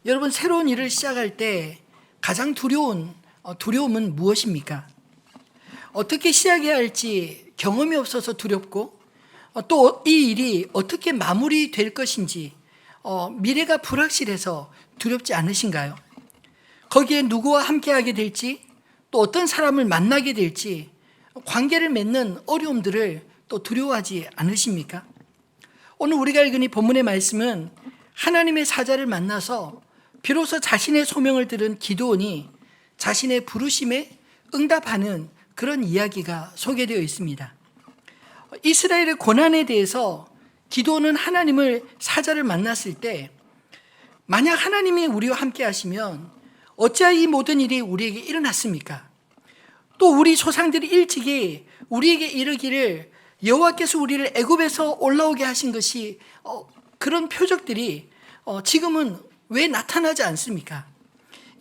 여러분, 새로운 일을 시작할 때 가장 두려움은 무엇입니까? 어떻게 시작해야 할지 경험이 없어서 두렵고, 또 이 일이 어떻게 마무리될 것인지 미래가 불확실해서 두렵지 않으신가요? 거기에 누구와 함께하게 될지, 또 어떤 사람을 만나게 될지, 관계를 맺는 어려움들을 또 두려워하지 않으십니까? 오늘 우리가 읽은 이 본문의 말씀은 하나님의 사자를 만나서 비로소 자신의 소명을 들은 기드온이 자신의 부르심에 응답하는 그런 이야기가 소개되어 있습니다. 이스라엘의 고난에 대해서 기드온은 하나님을 사자를 만났을 때, 만약 하나님이 우리와 함께 하시면 어찌하여 이 모든 일이 우리에게 일어났습니까? 또 우리 조상들이 일찍이 우리에게 이르기를 여호와께서 우리를 애굽에서 올라오게 하신 것이 그런 표적들이 지금은 왜 나타나지 않습니까?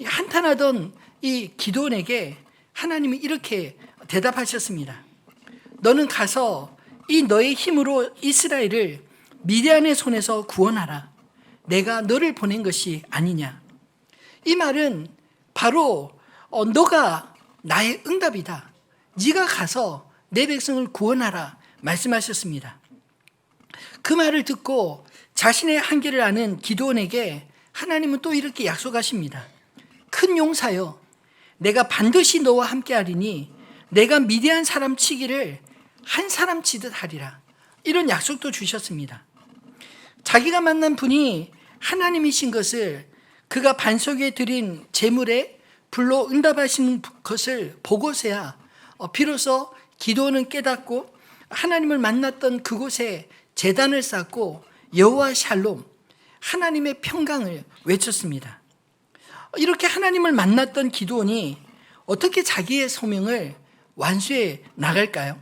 한탄하던 이 기드온에게 하나님이 이렇게 대답하셨습니다. 너는 가서 이 너의 힘으로 이스라엘을 미디안의 손에서 구원하라. 내가 너를 보낸 것이 아니냐. 이 말은 바로 너가 나의 응답이다. 네가 가서 내 백성을 구원하라 말씀하셨습니다. 그 말을 듣고 자신의 한계를 아는 기드온에게 하나님은 또 이렇게 약속하십니다. 큰 용사여, 내가 반드시 너와 함께하리니 내가 미디안 사람 치기를 한 사람 치듯 하리라. 이런 약속도 주셨습니다. 자기가 만난 분이 하나님이신 것을, 그가 반석에 드린 제물에 불로 응답하시는 것을 보고서야 비로소 기드온은 깨닫고 하나님을 만났던 그곳에 제단을 쌓고 여호와 샬롬, 하나님의 평강을 외쳤습니다. 이렇게 하나님을 만났던 기드온이 어떻게 자기의 소명을 완수해 나갈까요?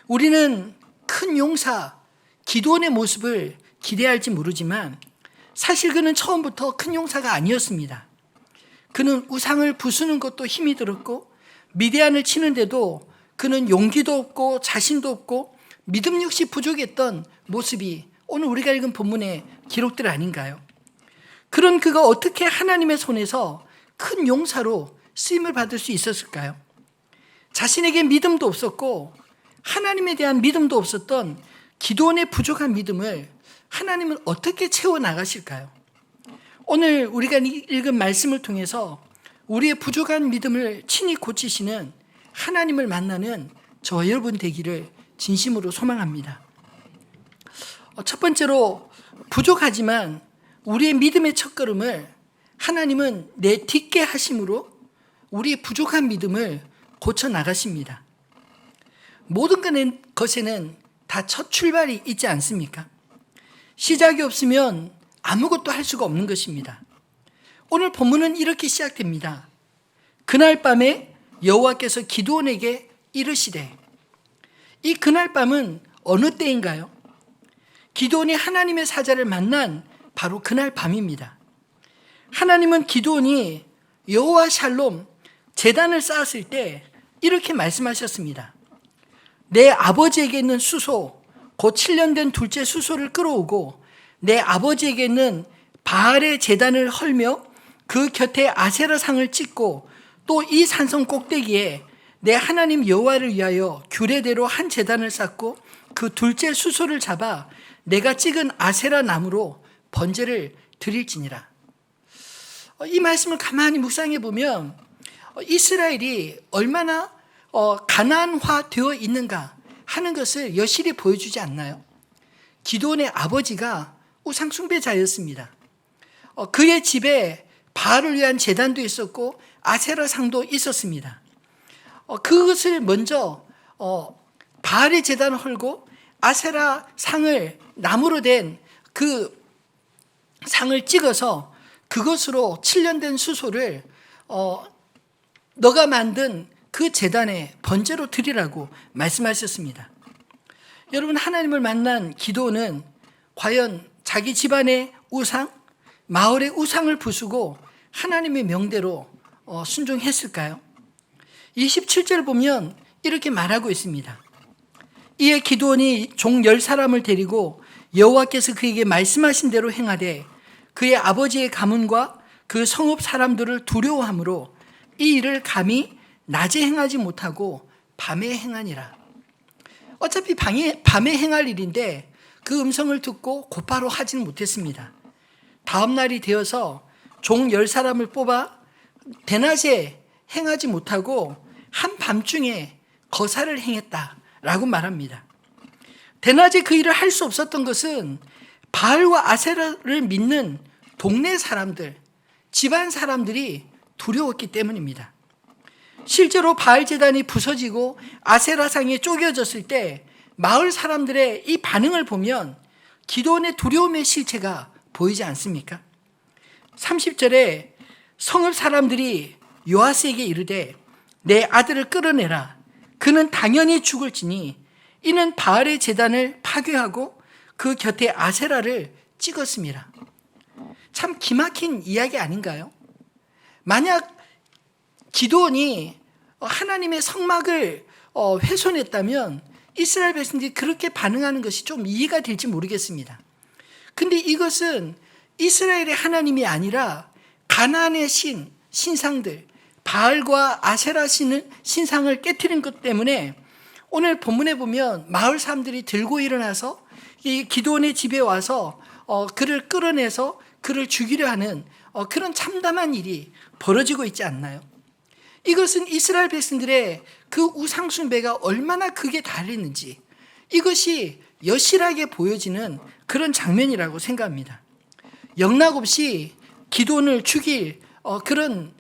우리는 큰 용사 기드온의 모습을 기대할지 모르지만 사실 그는 처음부터 큰 용사가 아니었습니다. 그는 우상을 부수는 것도 힘이 들었고, 미디안을 치는데도 그는 용기도 없고 자신도 없고 믿음 역시 부족했던 모습이 오늘 우리가 읽은 본문의 기록들 아닌가요? 그런 그가 어떻게 하나님의 손에서 큰 용사로 쓰임을 받을 수 있었을까요? 자신에게 믿음도 없었고 하나님에 대한 믿음도 없었던 기드온의 부족한 믿음을 하나님은 어떻게 채워나가실까요? 오늘 우리가 읽은 말씀을 통해서 우리의 부족한 믿음을 친히 고치시는 하나님을 만나는 저와 여러분 되기를 진심으로 소망합니다. 첫 번째로, 부족하지만 우리의 믿음의 첫걸음을 하나님은 내딛게 하심으로 우리의 부족한 믿음을 고쳐나가십니다. 모든 것에는 다 첫 출발이 있지 않습니까? 시작이 없으면 아무것도 할 수가 없는 것입니다. 오늘 본문은 이렇게 시작됩니다. 그날 밤에 여호와께서 기드온에게 이르시되. 이 그날 밤은 어느 때인가요? 기드온이 하나님의 사자를 만난 바로 그날 밤입니다. 하나님은 기드온이 여호와 샬롬 제단을 쌓았을 때 이렇게 말씀하셨습니다. 내 아버지에게 있는 수소, 곧 7년 된 둘째 수소를 끌어오고 내 아버지에게 있는 바알의 제단을 헐며 그 곁에 아세라 상을 찍고 또 이 산성 꼭대기에 내 하나님 여호와를 위하여 규례대로 한 제단을 쌓고 그 둘째 수소를 잡아 내가 찍은 아세라 나무로 번제를 드릴지니라. 이 말씀을 가만히 묵상해 보면 이스라엘이 얼마나 가나안화 되어 있는가 하는 것을 여실히 보여주지 않나요? 기드온의 아버지가 우상 숭배자였습니다. 그의 집에 바알을 위한 제단도 있었고 아세라 상도 있었습니다. 그것을 먼저 바알의 제단을 헐고 아세라 상을, 나무로 된 그 상을 찍어서 그것으로 7년 된 수소를 너가 만든 그 제단에 번제로 드리라고 말씀하셨습니다. 여러분, 하나님을 만난 기드온은 과연 자기 집안의 우상, 마을의 우상을 부수고 하나님의 명대로 순종했을까요? 27절 보면 이렇게 말하고 있습니다. 이에 기드온이 종 10사람을 데리고 여호와께서 그에게 말씀하신 대로 행하되 그의 아버지의 가문과 그 성읍 사람들을 두려워하므로 이 일을 감히 낮에 행하지 못하고 밤에 행하니라. 어차피 밤에 행할 일인데 그 음성을 듣고 곧바로 하지는 못했습니다. 다음 날이 되어서 종 10사람을 뽑아 대낮에 행하지 못하고 한밤중에 거사를 행했다라고 말합니다. 대낮에 그 일을 할 수 없었던 것은 바알과 아세라를 믿는 동네 사람들, 집안 사람들이 두려웠기 때문입니다. 실제로 바알 제단이 부서지고 아세라상이 쪼개졌을 때 마을 사람들의 이 반응을 보면 기드온의 두려움의 실체가 보이지 않습니까? 30절에 성읍 사람들이 요아스에게 이르되 내 아들을 끌어내라. 그는 당연히 죽을지니 이는 바알의 제단을 파괴하고 그 곁에 아세라를 찍었습니다. 참 기막힌 이야기 아닌가요? 만약 기드온이 하나님의 성막을 훼손했다면 이스라엘 백성들이 그렇게 반응하는 것이 좀 이해가 될지 모르겠습니다. 근데 이것은 이스라엘의 하나님이 아니라 가나안의 신상들, 바알과 아세라 신상을 깨트린 것 때문에 오늘 본문에 보면 마을 사람들이 들고 일어나서 이 기드온의 집에 와서 그를 끌어내서 그를 죽이려 하는 그런 참담한 일이 벌어지고 있지 않나요? 이것은 이스라엘 백성들의 그 우상 숭배가 얼마나 극에 달했는지 이것이 여실하게 보여지는 그런 장면이라고 생각합니다. 영락없이 기드온을 죽일 그런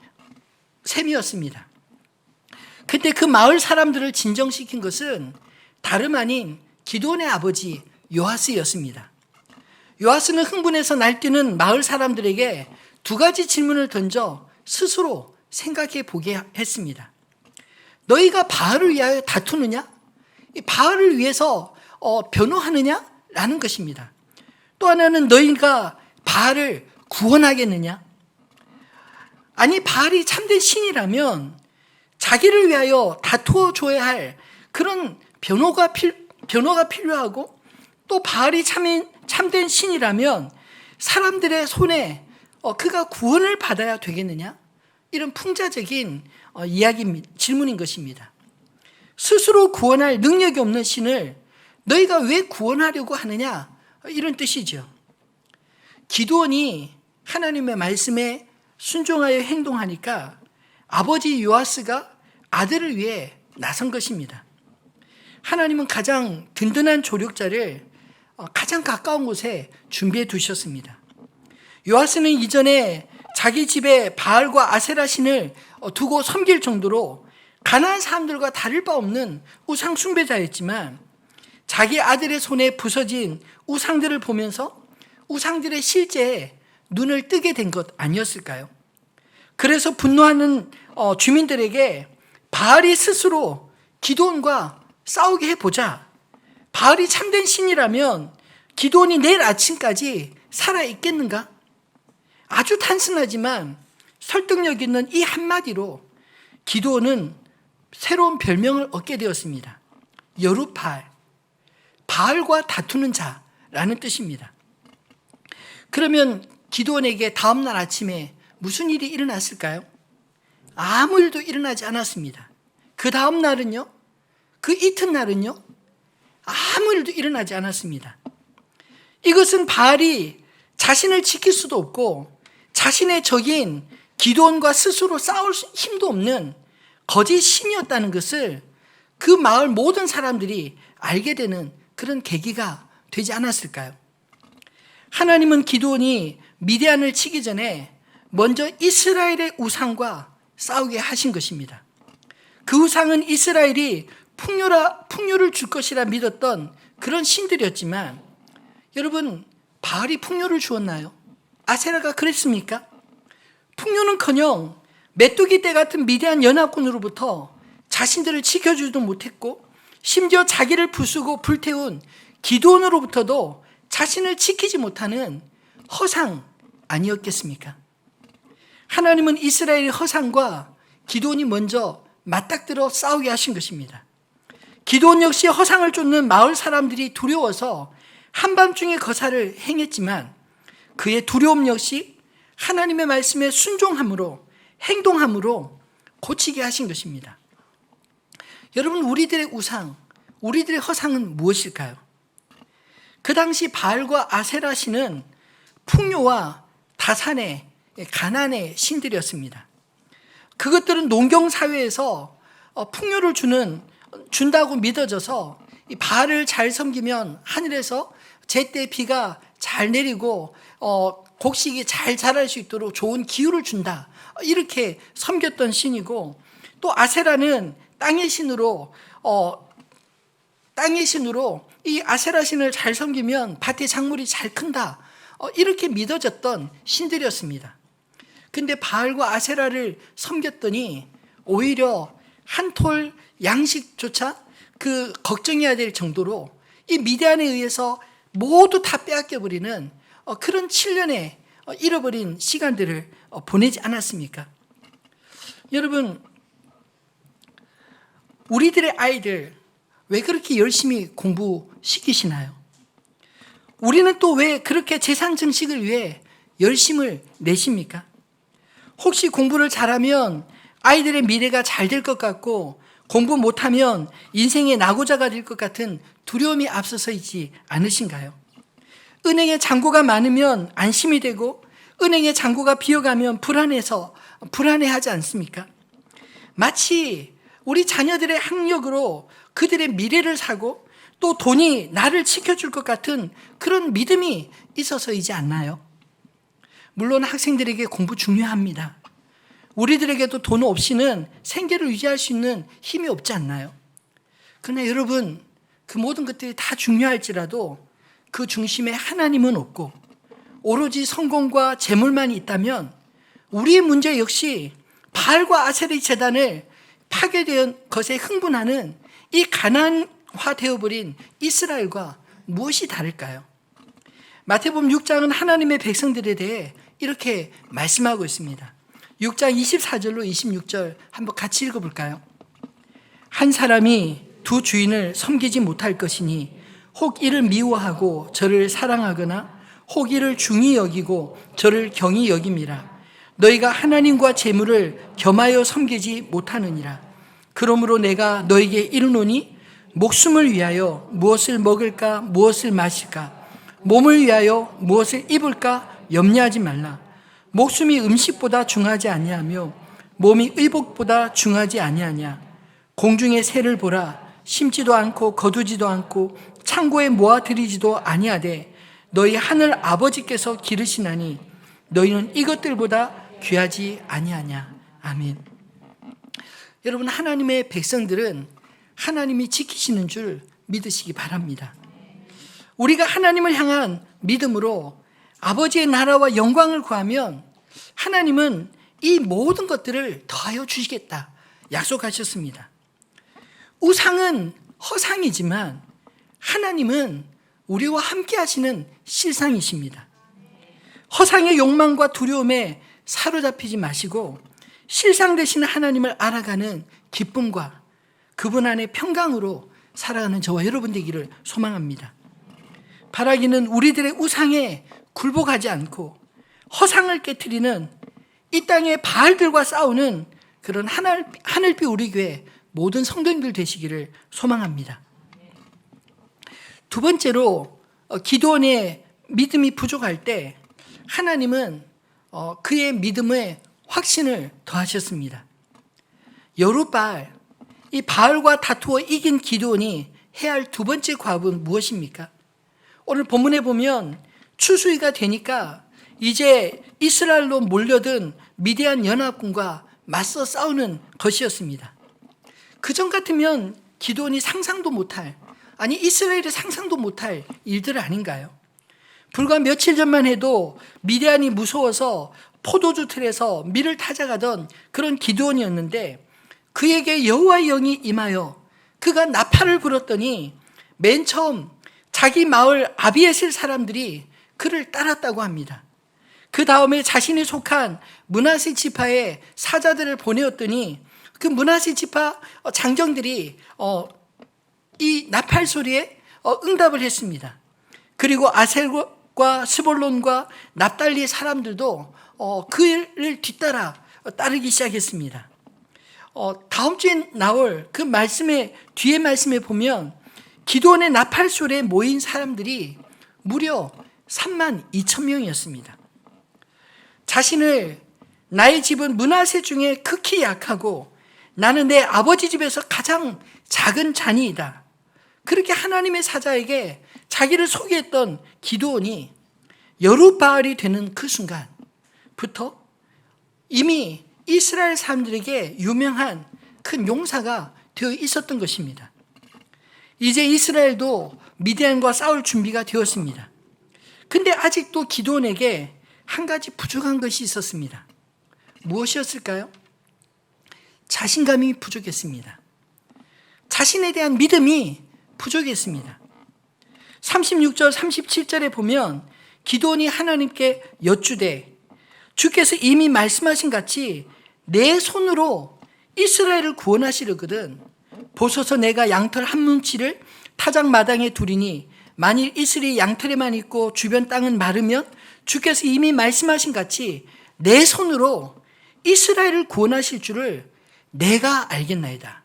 셈이었습니다. 그때 그 마을 사람들을 진정시킨 것은 다름 아닌 기드온의 아버지 요아스였습니다. 요아스는 흥분해서 날뛰는 마을 사람들에게 두 가지 질문을 던져 스스로 생각해 보게 했습니다. 너희가 바알을 위하여 다투느냐? 바알을 위해서 변호하느냐? 라는 것입니다. 또 하나는 너희가 바알을 구원하겠느냐? 아니 바알이 참된 신이라면 자기를 위하여 다투어 줘야 할 그런 변호가 필요하고 또 바알이 참된 신이라면 사람들의 손에 그가 구원을 받아야 되겠느냐? 이런 풍자적인 질문인 것입니다. 스스로 구원할 능력이 없는 신을 너희가 왜 구원하려고 하느냐? 이런 뜻이죠. 기드온이 하나님의 말씀에 순종하여 행동하니까 아버지 요아스가 아들을 위해 나선 것입니다. 하나님은 가장 든든한 조력자를 가장 가까운 곳에 준비해 두셨습니다. 요아스는 이전에 자기 집에 바알과 아세라 신을 두고 섬길 정도로 가나안 사람들과 다를 바 없는 우상 숭배자였지만 자기 아들의 손에 부서진 우상들을 보면서 우상들의 실제에 눈을 뜨게 된 것 아니었을까요? 그래서 분노하는 주민들에게 바알이 스스로 기드온과 싸우게 해보자. 바알이 참된 신이라면 기드온이 내일 아침까지 살아있겠는가? 아주 단순하지만 설득력 있는 이 한마디로 기드온은 새로운 별명을 얻게 되었습니다. 여룻바알, 바알과 다투는 자라는 뜻입니다. 그러면 기드온에게 다음날 아침에 무슨 일이 일어났을까요? 아무 일도 일어나지 않았습니다. 그 다음 날은요? 그 이튿날은요? 아무 일도 일어나지 않았습니다. 이것은 바알이 자신을 지킬 수도 없고 자신의 적인 기드온과 스스로 싸울 힘도 없는 거짓 신이었다는 것을 그 마을 모든 사람들이 알게 되는 그런 계기가 되지 않았을까요? 하나님은 기드온이 미디안을 치기 전에 먼저 이스라엘의 우상과 싸우게 하신 것입니다. 그 우상은 이스라엘이 풍요를 줄 것이라 믿었던 그런 신들이었지만 여러분 바알이 풍요를 주었나요? 아세라가 그랬습니까? 풍요는커녕 메뚜기 떼 같은 미디안 연합군으로부터 자신들을 지켜주지도 못했고 심지어 자기를 부수고 불태운 기드온으로부터도 자신을 지키지 못하는 허상 아니었겠습니까? 하나님은 이스라엘의 허상과 기드온이 먼저 맞닥뜨려 싸우게 하신 것입니다. 기드온 역시 허상을 쫓는 마을 사람들이 두려워서 한밤중에 거사를 행했지만 그의 두려움 역시 하나님의 말씀에 순종함으로, 행동함으로 고치게 하신 것입니다. 여러분, 우리들의 우상, 우리들의 허상은 무엇일까요? 그 당시 바알과 아세라 신은 풍요와 다산의, 가난의 신들이었습니다. 그것들은 농경사회에서 풍요를 준다고 믿어져서 이 바알을 잘 섬기면 하늘에서 제때 비가 잘 내리고 곡식이 잘 자랄 수 있도록 좋은 기후를 준다, 이렇게 섬겼던 신이고, 또 아세라는 땅의 신으로 이 아세라 신을 잘 섬기면 밭의 작물이 잘 큰다, 이렇게 믿어졌던 신들이었습니다. 근데 바알과 아세라를 섬겼더니 오히려 한 톨 양식조차 걱정해야 될 정도로 이 미디안에 의해서 모두 다 빼앗겨버리는 그런 7년의 잃어버린 시간들을 보내지 않았습니까? 여러분, 우리들의 아이들 왜 그렇게 열심히 공부시키시나요? 우리는 또 왜 그렇게 재산 증식을 위해 열심을 내십니까? 혹시 공부를 잘하면 아이들의 미래가 잘 될 것 같고, 공부 못하면 인생의 낙오자가 될 것 같은 두려움이 앞서서 있지 않으신가요? 은행에 잔고가 많으면 안심이 되고, 은행에 잔고가 비어가면 불안해하지 않습니까? 마치 우리 자녀들의 학력으로 그들의 미래를 사고, 또 돈이 나를 지켜줄 것 같은 그런 믿음이 있어서이지 않나요? 물론 학생들에게 공부 중요합니다. 우리들에게도 돈 없이는 생계를 유지할 수 있는 힘이 없지 않나요? 그러나 여러분, 그 모든 것들이 다 중요할지라도 그 중심에 하나님은 없고 오로지 성공과 재물만 있다면 우리의 문제 역시 바알과 아세리 제단을 파괴된 것에 흥분하는 이 가난화되어버린 이스라엘과 무엇이 다를까요? 마태복음 6장은 하나님의 백성들에 대해 이렇게 말씀하고 있습니다. 6장 24절로 26절 한번 같이 읽어볼까요? 한 사람이 두 주인을 섬기지 못할 것이니 혹 이를 미워하고 저를 사랑하거나 혹 이를 중히 여기고 저를 경히 여김이라. 너희가 하나님과 재물을 겸하여 섬기지 못하느니라. 그러므로 내가 너에게 이르노니 목숨을 위하여 무엇을 먹을까 무엇을 마실까, 몸을 위하여 무엇을 입을까 염려하지 말라. 목숨이 음식보다 중하지 아니하며 몸이 의복보다 중하지 아니하냐. 공중의 새를 보라. 심지도 않고 거두지도 않고 창고에 모아들이지도 아니하되 너희 하늘 아버지께서 기르시나니 너희는 이것들보다 귀하지 아니하냐. 아멘. 여러분, 하나님의 백성들은 하나님이 지키시는 줄 믿으시기 바랍니다. 우리가 하나님을 향한 믿음으로 아버지의 나라와 영광을 구하면 하나님은 이 모든 것들을 더하여 주시겠다 약속하셨습니다. 우상은 허상이지만 하나님은 우리와 함께 하시는 실상이십니다. 허상의 욕망과 두려움에 사로잡히지 마시고 실상 되시는 하나님을 알아가는 기쁨과 그분 안에 평강으로 살아가는 저와 여러분 되기를 소망합니다. 바라기는 우리들의 우상에 굴복하지 않고 허상을 깨트리는 이 땅의 바알들과 싸우는 그런 하늘빛 우리 교회 모든 성도님들 되시기를 소망합니다. 두 번째로, 기드온의 믿음이 부족할 때 하나님은 그의 믿음에 확신을 더하셨습니다. 여룻바알, 이 바알과 다투어 이긴 기드온이 해야 할 두 번째 과업은 무엇입니까? 오늘 본문에 보면 추수기가 되니까 이제 이스라엘로 몰려든 미디안 연합군과 맞서 싸우는 것이었습니다. 그전 같으면 기드온이 상상도 못할, 아니 이스라엘이 상상도 못할 일들 아닌가요? 불과 며칠 전만 해도 미디안이 무서워서 포도주 틀에서 밀을 타작하던 그런 기드온이었는데 그에게 여호와의 영이 임하여 그가 나팔을 불었더니 맨 처음 자기 마을 아비에셀 사람들이 그를 따랐다고 합니다. 그 다음에 자신이 속한 므낫세 지파의 사자들을 보내었더니 그 므낫세 지파 장정들이 이 나팔 소리에 응답을 했습니다. 그리고 갓과 스볼론과 납달리 사람들도 그를 뒤따라 따르기 시작했습니다. 다음 주에 나올 그 말씀의 뒤에 말씀에 보면 기드온의 나팔소리에 모인 사람들이 무려 32,000명이었습니다. 자신을 나의 집은 므낫세 중에 극히 약하고 나는 내 아버지 집에서 가장 작은 자니이다. 그렇게 하나님의 사자에게 자기를 소개했던 기드온이 여룻바알이 되는 그 순간부터 이미 이스라엘 사람들에게 유명한 큰 용사가 되어 있었던 것입니다. 이제 이스라엘도 미디안과 싸울 준비가 되었습니다. 근데 아직도 기드온에게 한 가지 부족한 것이 있었습니다. 무엇이었을까요? 자신감이 부족했습니다. 자신에 대한 믿음이 부족했습니다. 36절 37절에 보면 기드온이 하나님께 여쭈되 주께서 이미 말씀하신 같이 내 손으로 이스라엘을 구원하시려거든 보소서 내가 양털 한 뭉치를 타작 마당에 두리니 만일 이슬이 양털에만 있고 주변 땅은 마르면 주께서 이미 말씀하신 같이 내 손으로 이스라엘을 구원하실 줄을 내가 알겠나이다.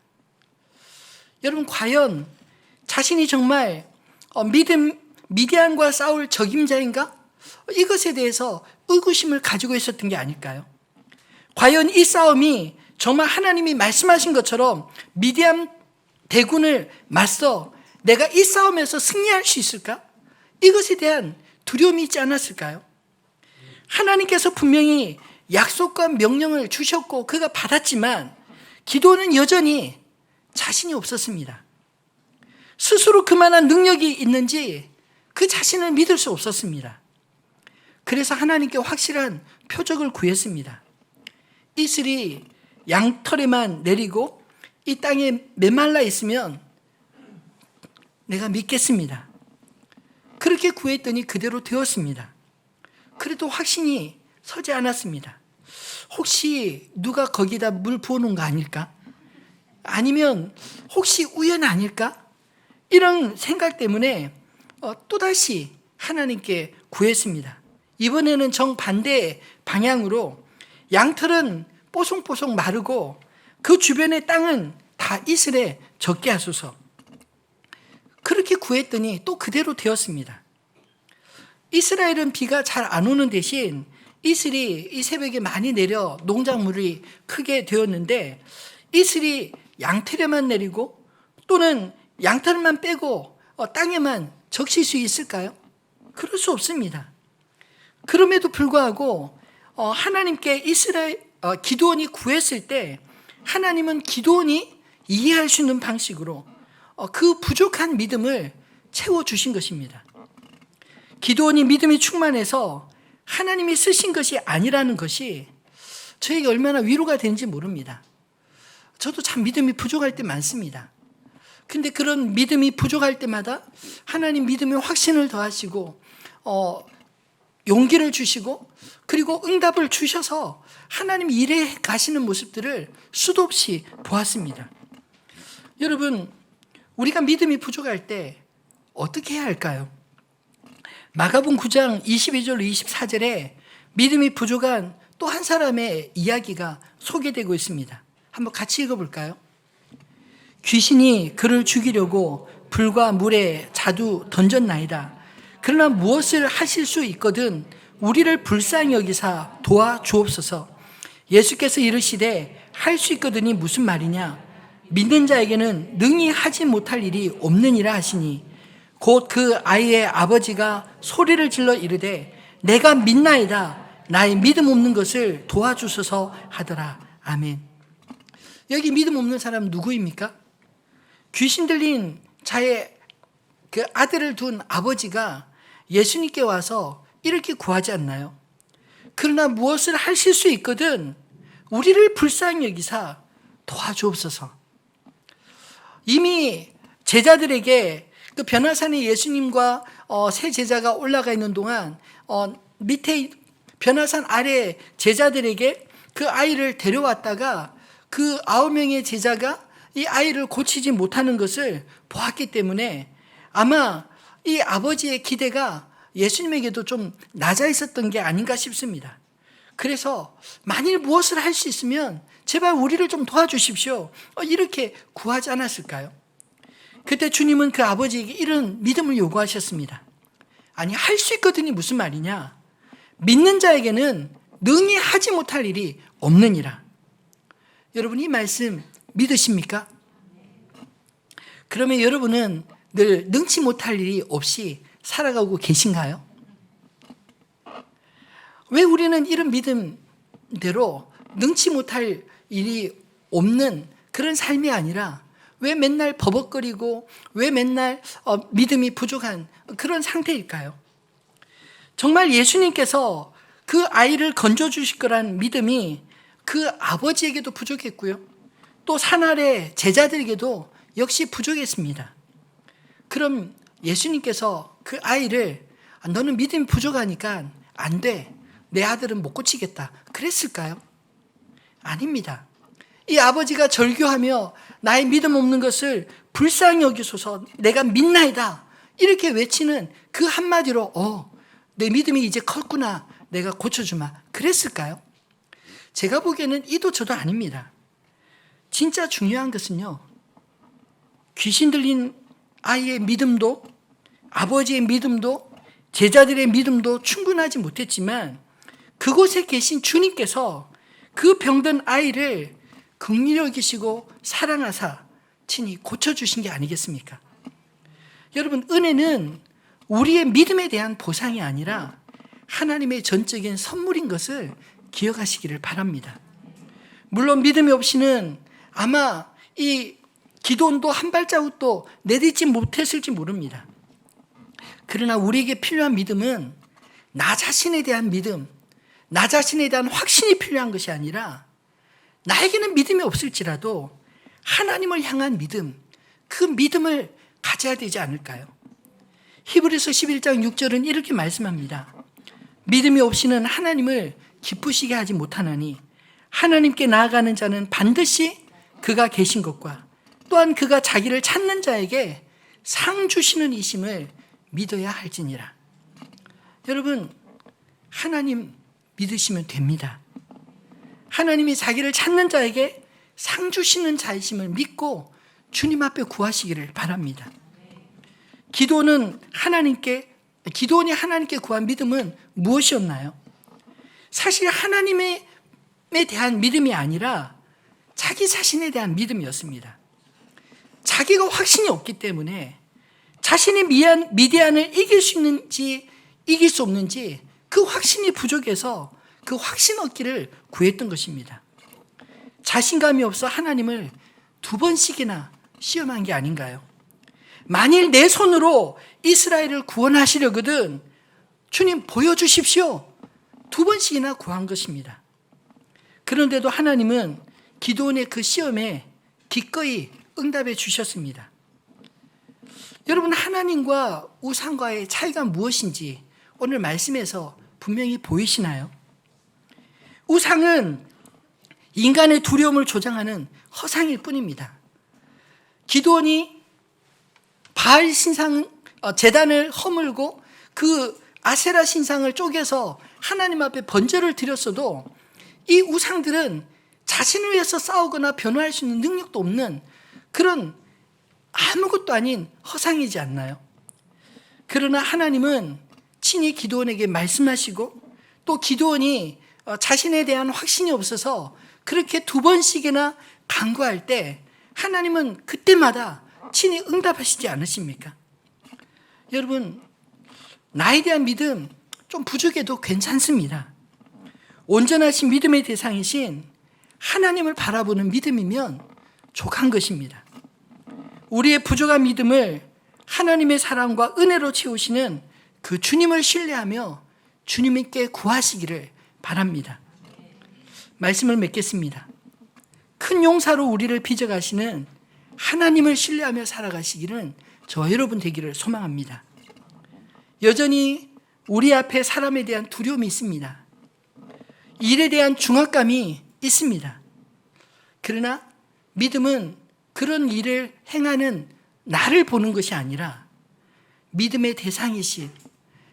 여러분 과연 자신이 정말 미디안과 싸울 적임자인가? 이것에 대해서 의구심을 가지고 있었던 게 아닐까요? 과연 이 싸움이 정말 하나님이 말씀하신 것처럼 미디안 대군을 맞서 내가 이 싸움에서 승리할 수 있을까? 이것에 대한 두려움이 있지 않았을까요? 하나님께서 분명히 약속과 명령을 주셨고 그가 받았지만 기도는 여전히 자신이 없었습니다. 스스로 그만한 능력이 있는지 그 자신을 믿을 수 없었습니다. 그래서 하나님께 확실한 표적을 구했습니다. 이슬이 양털에만 내리고 이 땅에 메말라 있으면 내가 믿겠습니다. 그렇게 구했더니 그대로 되었습니다. 그래도 확신이 서지 않았습니다. 혹시 누가 거기다 물 부어놓은 거 아닐까? 아니면 혹시 우연 아닐까? 이런 생각 때문에 또다시 하나님께 구했습니다. 이번에는 정반대 방향으로 양털은 뽀송뽀송 마르고 그 주변의 땅은 다 이슬에 젖게 하소서. 그렇게 구했더니 또 그대로 되었습니다. 이스라엘은 비가 잘 안 오는 대신 이슬이 이 새벽에 많이 내려 농작물이 크게 되었는데 이슬이 양털에만 내리고 또는 양털만 빼고 땅에만 적실 수 있을까요? 그럴 수 없습니다. 그럼에도 불구하고 하나님께 기드온이 구했을 때 하나님은 기드온이 이해할 수 있는 방식으로 그 부족한 믿음을 채워주신 것입니다. 기드온이 믿음이 충만해서 하나님이 쓰신 것이 아니라는 것이 저에게 얼마나 위로가 되는지 모릅니다. 저도 참 믿음이 부족할 때 많습니다. 근데 그런 믿음이 부족할 때마다 하나님 믿음의 확신을 더하시고 용기를 주시고 그리고 응답을 주셔서 하나님 일해 가시는 모습들을 수도 없이 보았습니다. 여러분, 우리가 믿음이 부족할 때 어떻게 해야 할까요? 마가복음 9장 22절로 24절에 믿음이 부족한 또 한 사람의 이야기가 소개되고 있습니다. 한번 같이 읽어볼까요? 귀신이 그를 죽이려고 불과 물에 자두 던졌나이다. 그러나 무엇을 하실 수 있거든 우리를 불쌍히 여기사 도와주옵소서. 예수께서 이르시되 할 수 있거든이 무슨 말이냐? 믿는 자에게는 능히 하지 못할 일이 없느니라 하시니 곧 그 아이의 아버지가 소리를 질러 이르되 내가 믿나이다. 나의 믿음 없는 것을 도와주소서 하더라. 아멘. 여기 믿음 없는 사람 누구입니까? 귀신 들린 자의 그 아들을 둔 아버지가 예수님께 와서 이렇게 구하지 않나요? 그러나 무엇을 하실 수 있거든 우리를 불쌍히 여기사 도와주옵소서. 이미 제자들에게 그 변화산에 예수님과 세 제자가 올라가 있는 동안 밑에 변화산 아래 제자들에게 그 아이를 데려왔다가 그 9명의 제자가 이 아이를 고치지 못하는 것을 보았기 때문에 아마 이 아버지의 기대가 예수님에게도 좀 낮아 있었던 게 아닌가 싶습니다. 그래서 만일 무엇을 할 수 있으면 제발 우리를 좀 도와주십시오. 이렇게 구하지 않았을까요? 그때 주님은 그 아버지에게 이런 믿음을 요구하셨습니다. 아니, 할 수 있거든이 무슨 말이냐? 믿는 자에게는 능히 하지 못할 일이 없느니라. 여러분, 이 말씀 믿으십니까? 그러면 여러분은 늘 능치 못할 일이 없이 살아가고 계신가요? 왜 우리는 이런 믿음대로 능치 못할 일이 없는 그런 삶이 아니라 왜 맨날 버벅거리고 왜 맨날 믿음이 부족한 그런 상태일까요? 정말 예수님께서 그 아이를 건져주실 거란 믿음이 그 아버지에게도 부족했고요. 또 산아래 제자들에게도 역시 부족했습니다. 그럼 예수님께서 그 아이를 너는 믿음이 부족하니까 안 돼. 내 아들은 못 고치겠다. 그랬을까요? 아닙니다. 이 아버지가 절규하며 나의 믿음 없는 것을 불쌍히 여기소서 내가 믿나이다. 이렇게 외치는 그 한마디로 내 믿음이 이제 컸구나. 내가 고쳐주마. 그랬을까요? 제가 보기에는 이도 저도 아닙니다. 진짜 중요한 것은요. 귀신 들린 아이의 믿음도 아버지의 믿음도 제자들의 믿음도 충분하지 못했지만 그곳에 계신 주님께서 그 병든 아이를 긍휼히 여기시고 사랑하사 친히 고쳐주신 게 아니겠습니까? 여러분, 은혜는 우리의 믿음에 대한 보상이 아니라 하나님의 전적인 선물인 것을 기억하시기를 바랍니다. 물론 믿음이 없이는 아마 이 기도원도 한 발자국도 내딛지 못했을지 모릅니다. 그러나 우리에게 필요한 믿음은 나 자신에 대한 믿음, 나 자신에 대한 확신이 필요한 것이 아니라 나에게는 믿음이 없을지라도 하나님을 향한 믿음, 그 믿음을 가져야 되지 않을까요? 히브리서 11장 6절은 이렇게 말씀합니다. 믿음이 없이는 하나님을 기쁘시게 하지 못하나니 하나님께 나아가는 자는 반드시 그가 계신 것과 또한 그가 자기를 찾는 자에게 상 주시는 이심을 믿어야 할지니라. 여러분, 하나님 믿으시면 됩니다. 하나님이 자기를 찾는 자에게 상 주시는 자이심을 믿고 주님 앞에 구하시기를 바랍니다. 기도원이 하나님께 구한 믿음은 무엇이었나요? 사실 하나님에 대한 믿음이 아니라 자기 자신에 대한 믿음이었습니다. 자기가 확신이 없기 때문에 자신의 미디안을 이길 수 있는지 이길 수 없는지 그 확신이 부족해서 그 확신 얻기를 구했던 것입니다. 자신감이 없어 하나님을 2번씩이나 시험한 게 아닌가요? 만일 내 손으로 이스라엘을 구원하시려거든 주님 보여주십시오. 2번씩이나 구한 것입니다. 그런데도 하나님은 기도원의 그 시험에 기꺼이 응답해 주셨습니다. 여러분, 하나님과 우상과의 차이가 무엇인지 오늘 말씀에서 분명히 보이시나요? 우상은 인간의 두려움을 조장하는 허상일 뿐입니다. 기드온이 바알 신상 제단을 허물고 그 아세라 신상을 쪼개서 하나님 앞에 번제를 드렸어도 이 우상들은 자신을 위해서 싸우거나 변호할 수 있는 능력도 없는 그런 아무것도 아닌 허상이지 않나요? 그러나 하나님은 친히 기드온에게 말씀하시고 또 기드온이 자신에 대한 확신이 없어서 그렇게 2번씩이나 간구할 때 하나님은 그때마다 친히 응답하시지 않으십니까? 여러분, 나에 대한 믿음 좀 부족해도 괜찮습니다. 온전하신 믿음의 대상이신 하나님을 바라보는 믿음이면 족한 것입니다. 우리의 부족한 믿음을 하나님의 사랑과 은혜로 채우시는 그 주님을 신뢰하며 주님께 구하시기를 바랍니다. 말씀을 맺겠습니다. 큰 용사로 우리를 빚어가시는 하나님을 신뢰하며 살아가시기는 저와 여러분 되기를 소망합니다. 여전히 우리 앞에 사람에 대한 두려움이 있습니다. 일에 대한 중압감이 있습니다. 그러나 믿음은 그런 일을 행하는 나를 보는 것이 아니라 믿음의 대상이신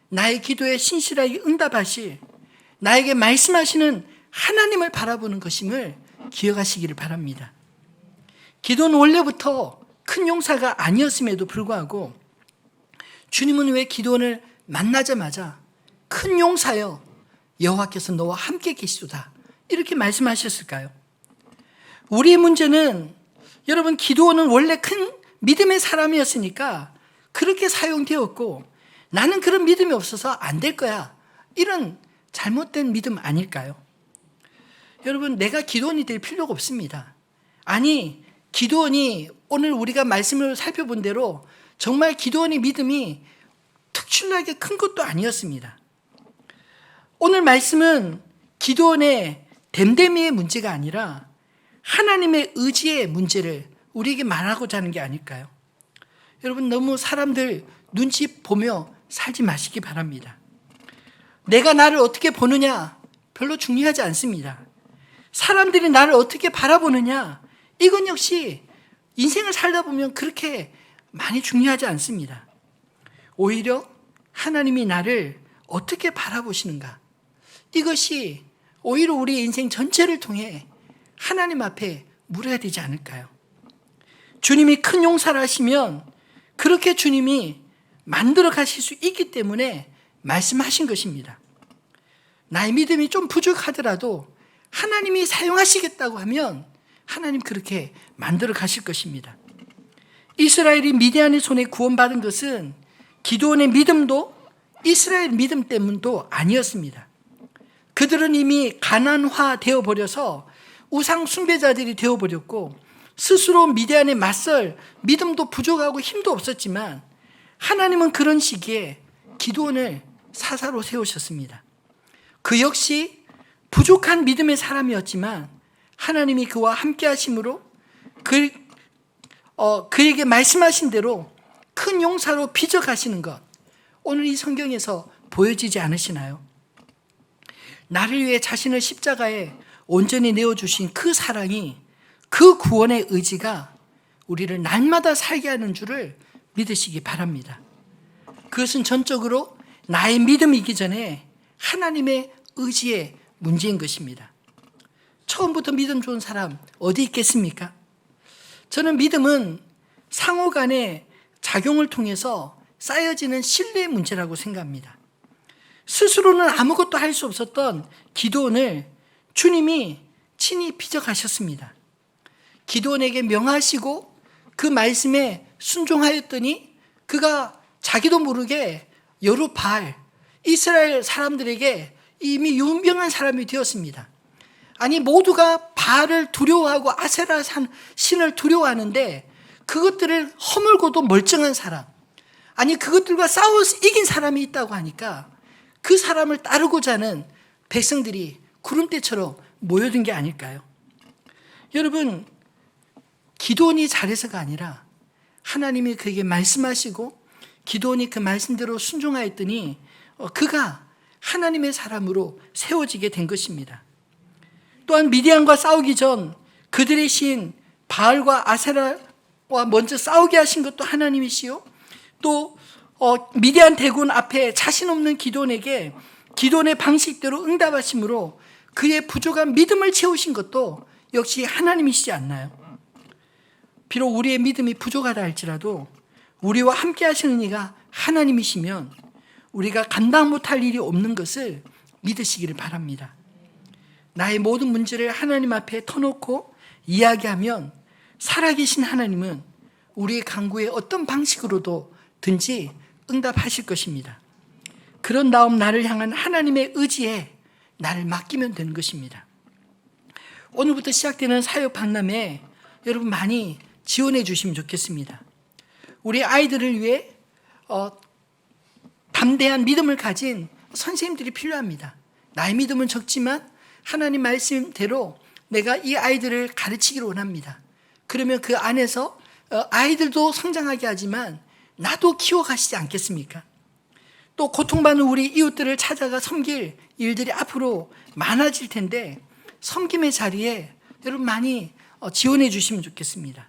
나의 기도에 신실하게 응답하실 나에게 말씀하시는 하나님을 바라보는 것임을 기억하시기를 바랍니다. 기도는 원래부터 큰 용사가 아니었음에도 불구하고 주님은 왜 기도원을 만나자마자 큰 용사여 여호와께서 너와 함께 계시도다 이렇게 말씀하셨을까요? 우리의 문제는 여러분 기도원은 원래 큰 믿음의 사람이었으니까 그렇게 사용되었고 나는 그런 믿음이 없어서 안 될 거야 이런 잘못된 믿음 아닐까요? 여러분 내가 기도원이 될 필요가 없습니다. 아니 기도원이 오늘 우리가 말씀을 살펴본 대로 정말 기도원의 믿음이 특출나게 큰 것도 아니었습니다. 오늘 말씀은 기도원의 댐댐이의 문제가 아니라 하나님의 의지의 문제를 우리에게 말하고자 하는 게 아닐까요? 여러분 너무 사람들 눈치 보며 살지 마시기 바랍니다. 내가 나를 어떻게 보느냐 별로 중요하지 않습니다. 사람들이 나를 어떻게 바라보느냐 이건 역시 인생을 살다 보면 그렇게 많이 중요하지 않습니다. 오히려 하나님이 나를 어떻게 바라보시는가 이것이 오히려 우리의 인생 전체를 통해 하나님 앞에 물어야 되지 않을까요? 주님이 큰 용사를 하시면 그렇게 주님이 만들어 가실 수 있기 때문에 말씀하신 것입니다. 나의 믿음이 좀 부족하더라도 하나님이 사용하시겠다고 하면 하나님 그렇게 만들어 가실 것입니다. 이스라엘이 미디안의 손에 구원받은 것은 기드온의 믿음도 이스라엘 믿음 때문도 아니었습니다. 그들은 이미 가난화 되어버려서 우상 숭배자들이 되어버렸고 스스로 미디안에 맞설 믿음도 부족하고 힘도 없었지만 하나님은 그런 시기에 기드온을 사사로 세우셨습니다. 그 역시 부족한 믿음의 사람이었지만 하나님이 그와 함께 하심으로 그에게 말씀하신 대로 큰 용사로 빚어가시는 것 오늘 이 성경에서 보여지지 않으시나요? 나를 위해 자신을 십자가에 온전히 내어주신 그 사랑이 그 구원의 의지가 우리를 날마다 살게 하는 줄을 믿으시기 바랍니다. 그것은 전적으로 나의 믿음이기 전에 하나님의 의지의 문제인 것입니다. 처음부터 믿음 좋은 사람 어디 있겠습니까? 저는 믿음은 상호 간의 작용을 통해서 쌓여지는 신뢰의 문제라고 생각합니다. 스스로는 아무것도 할 수 없었던 기드온을 주님이 친히 빚어가셨습니다. 기드온에게 명하시고 그 말씀에 순종하였더니 그가 자기도 모르게 여룻바알 이스라엘 사람들에게 이미 유명한 사람이 되었습니다. 아니 모두가 바알을 두려워하고 아세라 신을 두려워하는데 그것들을 허물고도 멀쩡한 사람, 아니 그것들과 싸워서 이긴 사람이 있다고 하니까 그 사람을 따르고자 하는 백성들이 구름대처럼 모여든 게 아닐까요? 여러분 기드온이 잘해서가 아니라 하나님이 그에게 말씀하시고 기드온이 그 말씀대로 순종하였더니 그가 하나님의 사람으로 세워지게 된 것입니다. 또한 미디안과 싸우기 전 그들의 신 바알과 아세라와 먼저 싸우게 하신 것도 하나님이시요 또 미디안 대군 앞에 자신 없는 기드온에게 기드온의 방식대로 응답하심으로 그의 부족한 믿음을 채우신 것도 역시 하나님이시지 않나요? 비록 우리의 믿음이 부족하다 할지라도 우리와 함께 하시는 이가 하나님이시면 우리가 감당 못할 일이 없는 것을 믿으시기를 바랍니다. 나의 모든 문제를 하나님 앞에 터놓고 이야기하면 살아계신 하나님은 우리의 간구에 어떤 방식으로도 든지 응답하실 것입니다. 그런 다음 나를 향한 하나님의 의지에 나를 맡기면 되는 것입니다. 오늘부터 시작되는 사역 박람회 여러분 많이 지원해 주시면 좋겠습니다. 우리 아이들을 위해 담대한 믿음을 가진 선생님들이 필요합니다. 나의 믿음은 적지만 하나님 말씀대로 내가 이 아이들을 가르치기를 원합니다. 그러면 그 안에서 아이들도 성장하게 하지만 나도 키워가시지 않겠습니까? 또 고통받는 우리 이웃들을 찾아가 섬길 일들이 앞으로 많아질 텐데 섬김의 자리에 여러분 많이 지원해 주시면 좋겠습니다.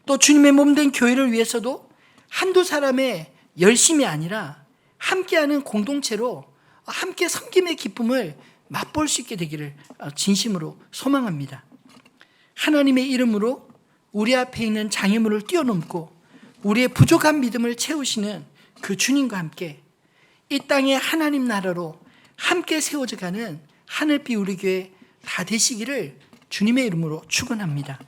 또 주님의 몸된 교회를 위해서도 한두 사람의 열심이 아니라 함께하는 공동체로 함께 섬김의 기쁨을 맛볼 수 있게 되기를 진심으로 소망합니다. 하나님의 이름으로 우리 앞에 있는 장애물을 뛰어넘고 우리의 부족한 믿음을 채우시는 그 주님과 함께 이 땅의 하나님 나라로 함께 세워져 가는 하늘빛 우리 교회 다 되시기를 주님의 이름으로 축원합니다.